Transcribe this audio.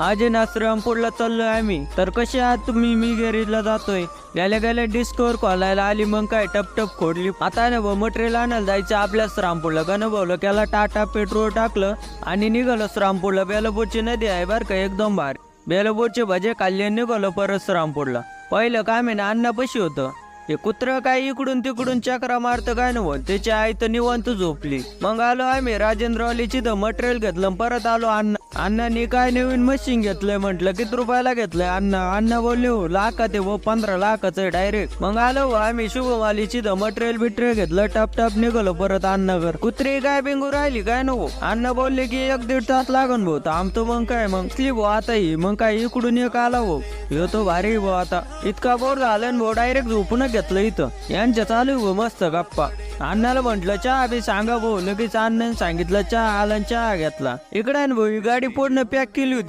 आज आहे ना श्रीरामपूरला चाललोय आम्ही. तर कसे आहात तुम्ही? मी गॅरेजला जातोय. गेल्या गेल्या डिस्कवर खोलायला आली, मग काय टप टप खोडली. आता ना मटेरियल आणायला जायचं आपल्या श्रीरामपूरला. गणभाऊला केला टाटा, पेट्रोल टाकलं आणि निघालो श्रीरामपूरला. बेलापूरची नदी आहे बरं का, एकदम भारी. बेलापूरचे भजे खाल्ले, निघालो परत श्रीरामपूरला. पहिलं काम आहे ना अण्णापाशी होतं. हे कुत्र काय इकडून तिकडून चक्रा मारतं काय नव्हतं. त्याची आई तर निवांत झोपली. मग आलो आम्ही राजेंद्रवालीची, तर मटेरियल घेतलं. परत आलो अण्णांनी काय नवीन मशीन घेतलंय. म्हटलं किती रुपयाला घेतलंय अण्णा बोलले हो लाखात आहे, 15 लाखाचं आहे डायरेक्ट. मग आलो आम्ही शुभवालीची, तर मटेरियल घेतलं. टप टप निघालो परत अण्णाघर. कुत्री काय बिंगू राहिली काय नको. अण्णा बोलले की 1-1.5 तास लागन भाऊ. आमचं मग काय मग भाऊ आता ही मग काय इकडून एक आला भाऊ. ह्यो तो भारी भाऊ. आता इतका बोर झालं भाऊ, डायरेक्ट झोपून घेतलं इथं. यांच्या चालू भाऊ मस्त गप्पा. अण्णाला म्हटलं चहा बी सांगा भाऊ. लगेच अण्णाने सांगितलं चहा आला, चहा घेतला. इकडे भाऊ गाडी पूर्ण पॅक केली होती.